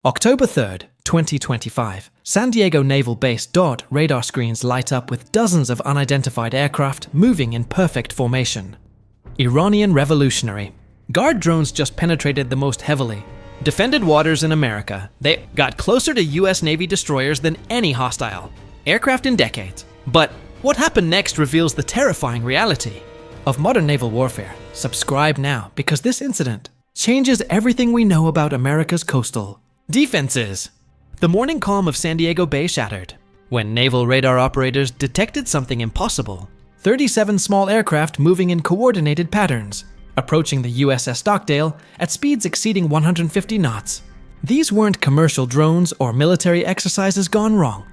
October 3rd, 2025, San Diego Naval Base DOD radar screens light up with dozens of unidentified aircraft moving in perfect formation. Iranian revolutionary. Guard drones just penetrated the most heavily defended waters in America. They got closer to US Navy destroyers than any hostile aircraft in decades. But what happened next reveals the terrifying reality of modern naval warfare. Subscribe now, because this incident changes everything we know about America's coastal defenses. The morning calm of San Diego Bay shattered when naval radar operators detected something impossible. 37 small aircraft moving in coordinated patterns, approaching the USS Stockdale at speeds exceeding 150 knots. These weren't commercial drones or military exercises gone wrong.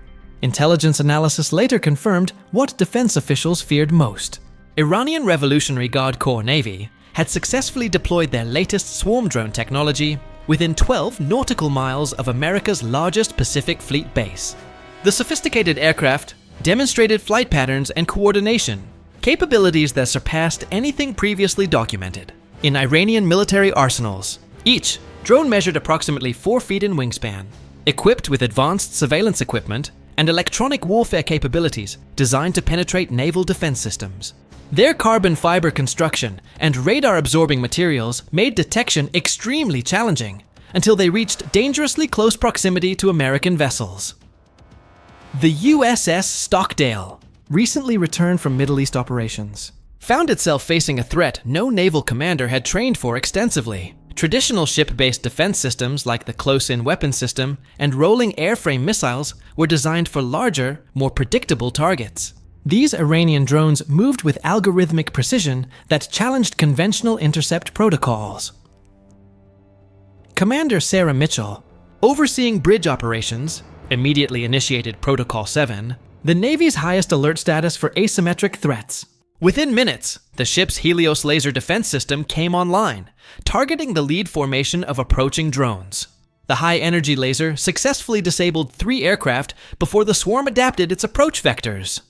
Intelligence analysis later confirmed what defense officials feared most. Iranian Revolutionary Guard Corps Navy had successfully deployed their latest swarm drone technology within 12 nautical miles of America's largest Pacific Fleet base. The sophisticated aircraft demonstrated flight patterns and coordination, capabilities that surpassed anything previously documented in Iranian military arsenals. Each drone measured approximately 4 feet in wingspan, equipped with advanced surveillance equipment and electronic warfare capabilities designed to penetrate naval defense systems. Their carbon fiber construction and radar-absorbing materials made detection extremely challenging until they reached dangerously close proximity to American vessels. The USS Stockdale, recently returned from Middle East operations, found itself facing a threat no naval commander had trained for extensively. Traditional ship-based defense systems like the close-in weapon system and rolling airframe missiles were designed for larger, more predictable targets. These Iranian drones moved with algorithmic precision that challenged conventional intercept protocols. Commander Sarah Mitchell, overseeing bridge operations, immediately initiated Protocol 7, the Navy's highest alert status for asymmetric threats. Within minutes, the ship's Helios laser defense system came online, targeting the lead formation of approaching drones. The high-energy laser successfully disabled 3 aircraft before the swarm adapted its approach vectors.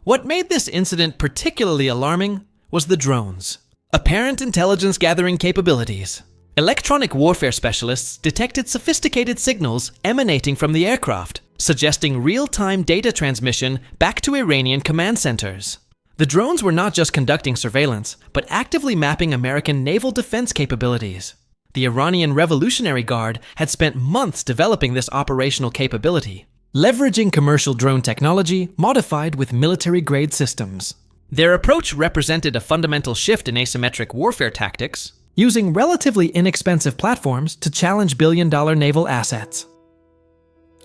What made this incident particularly alarming was the drones' apparent intelligence-gathering capabilities. Electronic warfare specialists detected sophisticated signals emanating from the aircraft, suggesting real-time data transmission back to Iranian command centers. The drones were not just conducting surveillance, but actively mapping American naval defense capabilities. The Iranian Revolutionary Guard had spent months developing this operational capability, leveraging commercial drone technology modified with military-grade systems. Their approach represented a fundamental shift in asymmetric warfare tactics, using relatively inexpensive platforms to challenge billion-dollar naval assets.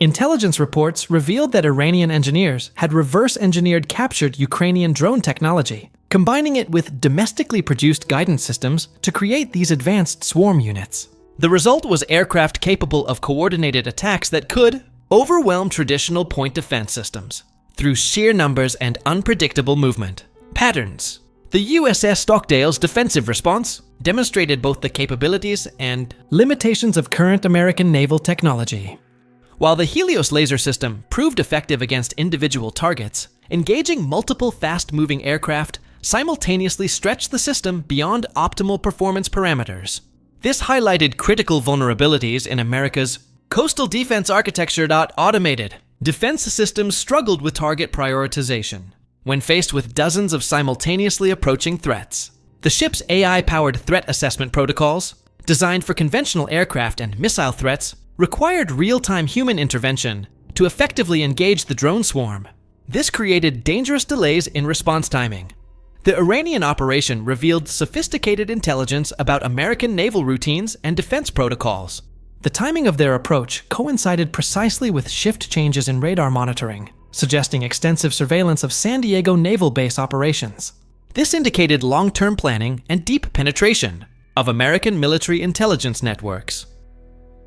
Intelligence reports revealed that Iranian engineers had reverse-engineered captured Ukrainian drone technology, combining it with domestically produced guidance systems to create these advanced swarm units. The result was aircraft capable of coordinated attacks that could overwhelm traditional point defense systems through sheer numbers and unpredictable movement patterns. The USS Stockdale's defensive response demonstrated both the capabilities and limitations of current American naval technology. While the Helios laser system proved effective against individual targets, engaging multiple fast-moving aircraft simultaneously stretched the system beyond optimal performance parameters. This highlighted critical vulnerabilities in America's coastal defense architecture. Automated defense systems struggled with target prioritization when faced with dozens of simultaneously approaching threats. The ship's AI-powered threat assessment protocols, designed for conventional aircraft and missile threats, required real-time human intervention to effectively engage the drone swarm. This created dangerous delays in response timing. The Iranian operation revealed sophisticated intelligence about American naval routines and defense protocols. The timing of their approach coincided precisely with shift changes in radar monitoring, suggesting extensive surveillance of San Diego Naval Base operations. This indicated long-term planning and deep penetration of American military intelligence networks.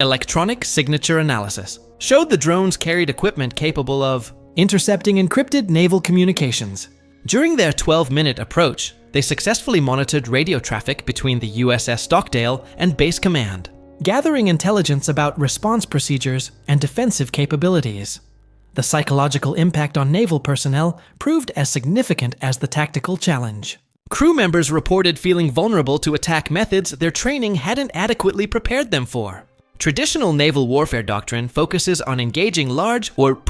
Electronic signature analysis showed the drones carried equipment capable of intercepting encrypted naval communications. During their 12-minute approach, they successfully monitored radio traffic between the USS Stockdale and Base Command, gathering intelligence about response procedures and defensive capabilities. The psychological impact on naval personnel proved as significant as the tactical challenge. Crew members reported feeling vulnerable to attack methods their training hadn't adequately prepared them for. Traditional naval warfare doctrine focuses on engaging large or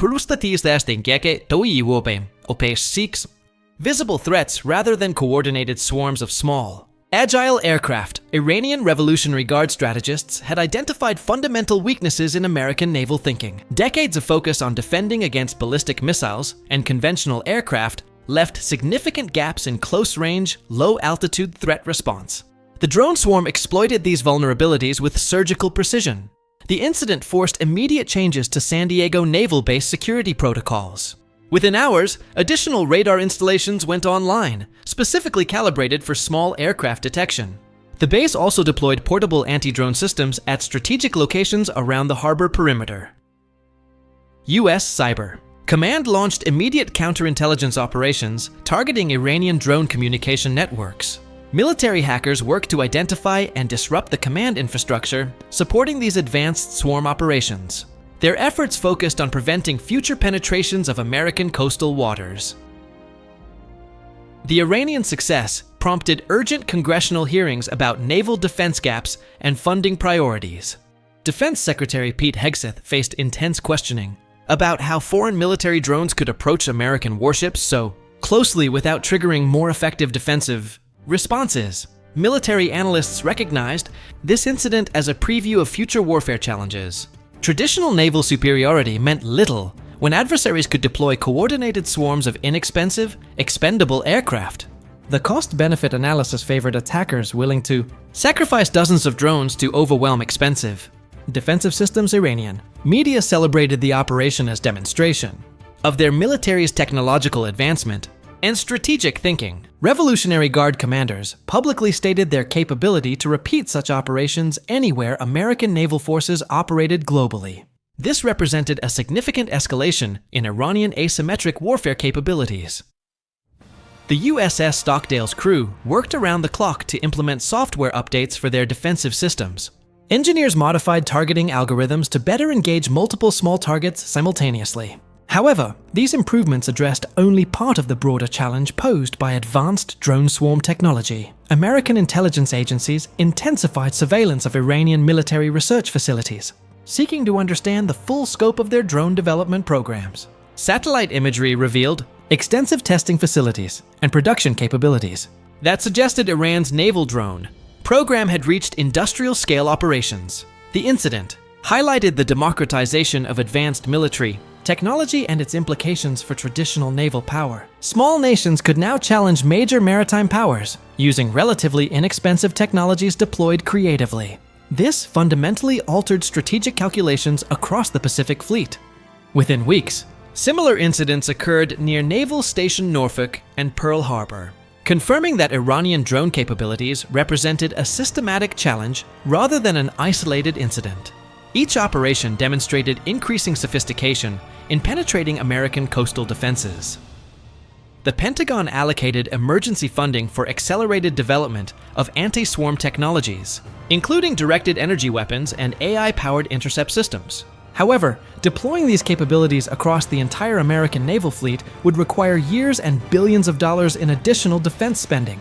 visible threats rather than coordinated swarms of small, agile aircraft. Iranian Revolutionary Guard strategists had identified fundamental weaknesses in American naval thinking. Decades of focus on defending against ballistic missiles and conventional aircraft left significant gaps in close-range, low-altitude threat response. The drone swarm exploited these vulnerabilities with surgical precision. The incident forced immediate changes to San Diego Naval Base security protocols. Within hours, additional radar installations went online, specifically calibrated for small aircraft detection. The base also deployed portable anti-drone systems at strategic locations around the harbor perimeter. U.S. Cyber. Command launched immediate counterintelligence operations targeting Iranian drone communication networks. Military hackers worked to identify and disrupt the command infrastructure, supporting these advanced swarm operations. Their efforts focused on preventing future penetrations of American coastal waters. The Iranian success prompted urgent congressional hearings about naval defense gaps and funding priorities. Defense Secretary Pete Hegseth faced intense questioning about how foreign military drones could approach American warships so closely without triggering more effective defensive responses. Military analysts recognized this incident as a preview of future warfare challenges. Traditional naval superiority meant little when adversaries could deploy coordinated swarms of inexpensive, expendable aircraft. The cost-benefit analysis favored attackers willing to sacrifice dozens of drones to overwhelm expensive defensive systems. Iranian media celebrated the operation as demonstration of their military's technological advancement and strategic thinking. Revolutionary Guard commanders publicly stated their capability to repeat such operations anywhere American naval forces operated globally. This represented a significant escalation in Iranian asymmetric warfare capabilities. The USS Stockdale's crew worked around the clock to implement software updates for their defensive systems. Engineers modified targeting algorithms to better engage multiple small targets simultaneously. However, these improvements addressed only part of the broader challenge posed by advanced drone swarm technology. American intelligence agencies intensified surveillance of Iranian military research facilities, seeking to understand the full scope of their drone development programs. Satellite imagery revealed extensive testing facilities and production capabilities that suggested Iran's naval drone program had reached industrial-scale operations. The incident highlighted the democratization of advanced military technology and its implications for traditional naval power. Small nations could now challenge major maritime powers using relatively inexpensive technologies deployed creatively. This fundamentally altered strategic calculations across the Pacific Fleet. Within weeks, similar incidents occurred near Naval Station Norfolk and Pearl Harbor, confirming that Iranian drone capabilities represented a systematic challenge rather than an isolated incident. Each operation demonstrated increasing sophistication in penetrating American coastal defenses. The Pentagon allocated emergency funding for accelerated development of anti-swarm technologies, including directed energy weapons and AI-powered intercept systems. However, deploying these capabilities across the entire American naval fleet would require years and billions of dollars in additional defense spending.